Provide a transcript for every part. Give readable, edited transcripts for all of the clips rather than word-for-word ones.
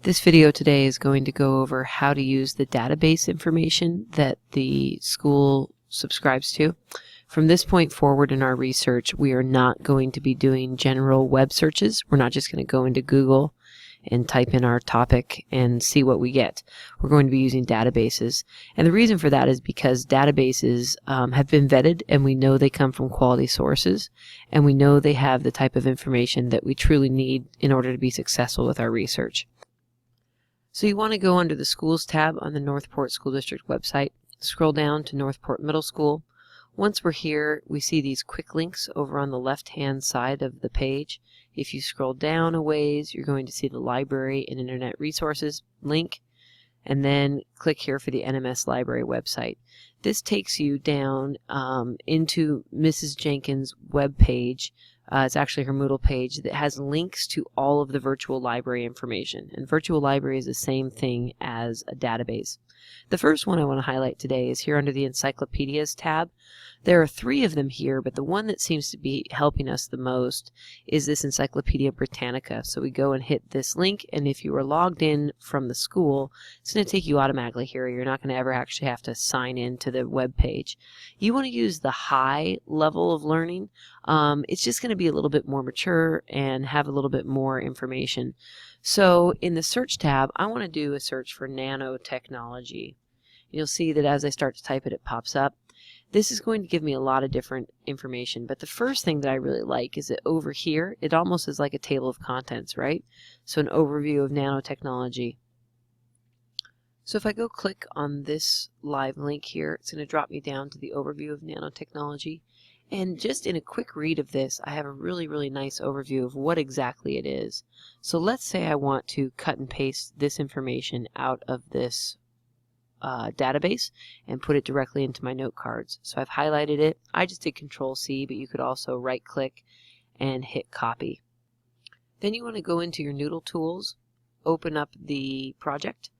This video today is going to go over how to use the database information that the school subscribes to. From this point forward in our research, we are not going to be doing general web searches. We're not just going to go into Google and type in our topic and see what we get. We're going to be using databases. And the reason for that is because databases have been vetted, and we know they come from quality sources, and we know they have the type of information that we truly need in order to be successful with our research. So you want to go under the Schools tab on the Northport School District website, scroll down to Northport Middle School. Once we're here, we see these quick links over on the left-hand side of the page. If you scroll down a ways, you're going to see the Library and Internet Resources link, and then click here for the NMS Library website. This takes you down into Mrs. Jenkins' web page. It's actually her Moodle page that has links to all of the virtual library information. And virtual library is the same thing as a database. The first one I want to highlight today is here under the Encyclopedias tab. There are 3 of them here, but the one that seems to be helping us the most is this Encyclopedia Britannica. So we go and hit this link, and if you are logged in from the school, it's going to take you automatically here. You're not going to ever actually have to sign in to the web page. You want to use the high level of learning. It's just going to be a little bit more mature and have a little bit more information. So in the search tab, I want to do a search for nanotechnology. You'll see that as I start to type it, it pops up. This is going to give me a lot of different information, but the first thing that I really like is that over here, it almost is like a table of contents, right? So an overview of nanotechnology. So if I go click on this live link here, it's going to drop me down to the overview of nanotechnology. And just in a quick read of this, I have a really nice overview of what exactly it is. So let's say I want to cut and paste this information out of this database and put it directly into my note cards. So I've highlighted it. I just did Control-C, but you could also right-click and hit copy. Then you want to go into your Noodle tools, open up the project.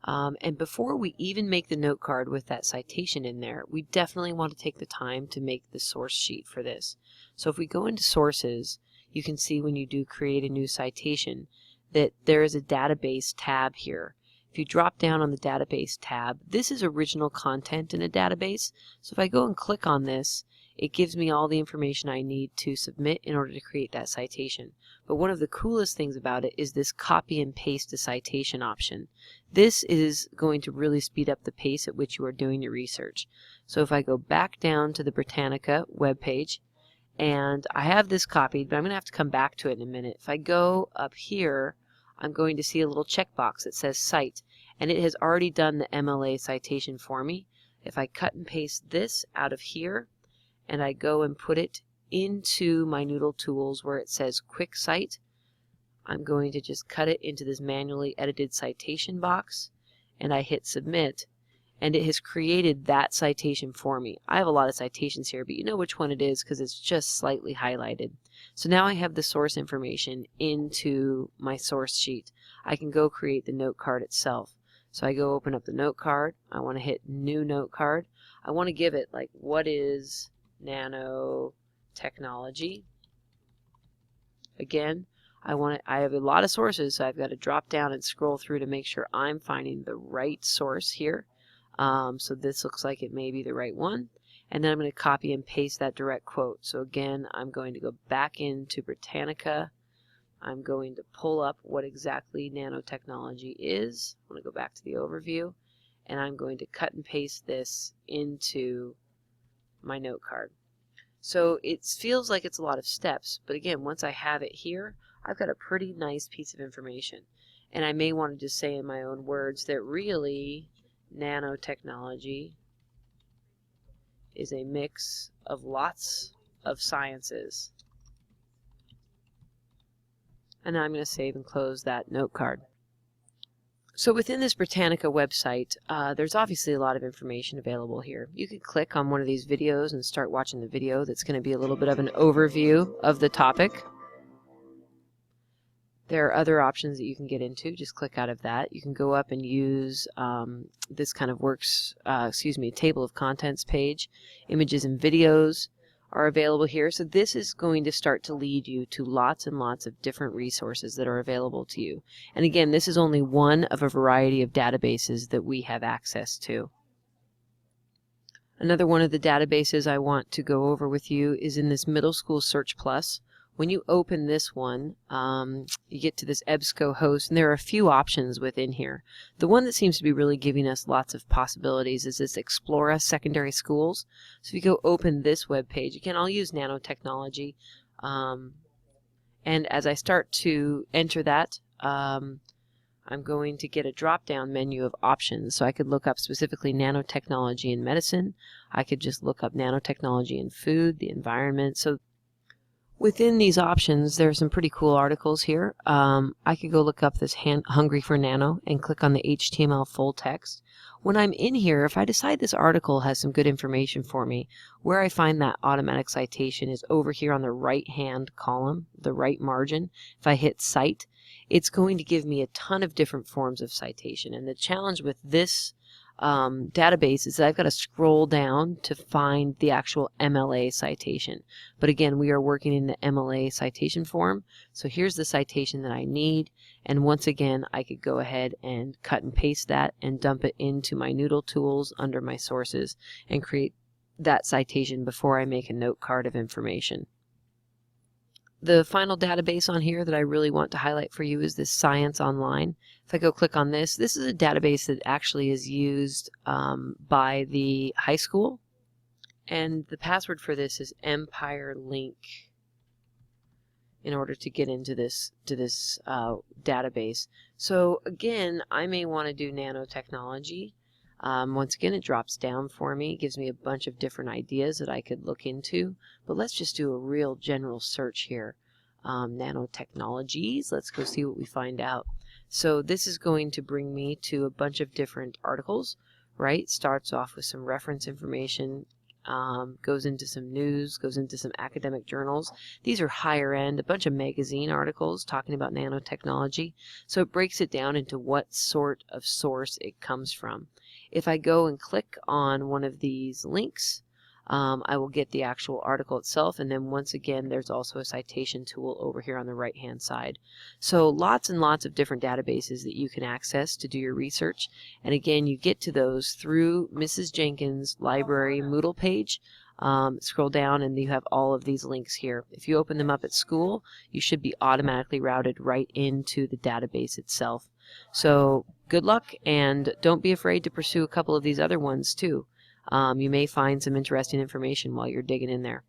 And before we even make the note card with that citation in there, we definitely want to take the time to make the source sheet for this. So if we go into sources, you can see when you do create a new citation that there is a database tab here. If you drop down on the database tab, this is original content in a database. So if I go and click on this, it gives me all the information I need to submit in order to create that citation. But one of the coolest things about it is this copy and paste a citation option. This is going to really speed up the pace at which you are doing your research. So if I go back down to the Britannica webpage, and I have this copied, but I'm going to have to come back to it in a minute. If I go up here, I'm going to see a little checkbox that says Cite, and it has already done the MLA citation for me. If I cut and paste this out of here, and I go and put it into my Noodle tools where it says Quick Cite, I'm going to just cut it into this manually edited citation box, and I hit submit, and it has created that citation for me. I have a lot of citations here, but you know which one it is because it's just slightly highlighted. So now I have the source information into my source sheet. I can go create the note card itself. So I go open up the note card. I want to hit new note card. I want to give it like, what is nanotechnology? Again, I have a lot of sources, so I've got to drop down and scroll through to make sure I'm finding the right source here. So this looks like it may be the right one. And then I'm going to copy and paste that direct quote. So again, I'm going to go back into Britannica. I'm going to pull up what exactly nanotechnology is. I'm going to go back to the overview, and I'm going to cut and paste this into my note card. So it feels like it's a lot of steps, but again, once I have it here, I've got a pretty nice piece of information. And I may want to just say in my own words that really nanotechnology is a mix of lots of sciences. And now I'm going to save and close that note card. So within this Britannica website, there's obviously a lot of information available here. You could click on one of these videos and start watching the video that's going to be a little bit of an overview of the topic. There are other options that you can get into. Just click out of that. You can go up and use this kind of table of contents page, images and videos, are available here. So this is going to start to lead you to lots and lots of different resources that are available to you. And again, this is only one of a variety of databases that we have access to. Another one of the databases I want to go over with you is in this Middle School Search Plus. When you open this one, you get to this EBSCOhost, and there are a few options within here. The one that seems to be really giving us lots of possibilities is this Explora Secondary Schools. So if you go open this web page, again, I'll use nanotechnology. And as I start to enter that, I'm going to get a drop-down menu of options. So I could look up specifically nanotechnology in medicine. I could just look up nanotechnology in food, the environment. So within these options, there are some pretty cool articles here. I could go look up this Hungry for Nano and click on the HTML full text. When I'm in here, if I decide this article has some good information for me, where I find that automatic citation is over here on the right-hand column, the right margin. If I hit Cite, it's going to give me a ton of different forms of citation. And the challenge with this database is that I've got to scroll down to find the actual MLA citation. But again, we are working in the MLA citation form. So here's the citation that I need. And once again, I could go ahead and cut and paste that and dump it into my Noodle tools under my sources and create that citation before I make a note card of information. The final database on here that I really want to highlight for you is this Science Online. If I go click on this, this is a database that actually is used by the high school. And the password for this is Empire Link in order to get into this database. So again, I may want to do nanotechnology. Once again, it drops down for me. It gives me a bunch of different ideas that I could look into. But let's just do a real general search here. Nanotechnologies. Let's go see what we find out. So this is going to bring me to a bunch of different articles, right? Starts off with some reference information, goes into some news, goes into some academic journals. These are higher end, a bunch of magazine articles talking about nanotechnology. So it breaks it down into what sort of source it comes from. If I go and click on one of these links, I will get the actual article itself, and then once again there's also a citation tool over here on the right hand side. So lots and lots of different databases that you can access to do your research, and again you get to those through Mrs. Jenkins' library Moodle page. Scroll down and you have all of these links here. If you open them up at school, you should be automatically routed right into the database itself. So good luck, and don't be afraid to pursue a couple of these other ones too. You may find some interesting information while you're digging in there.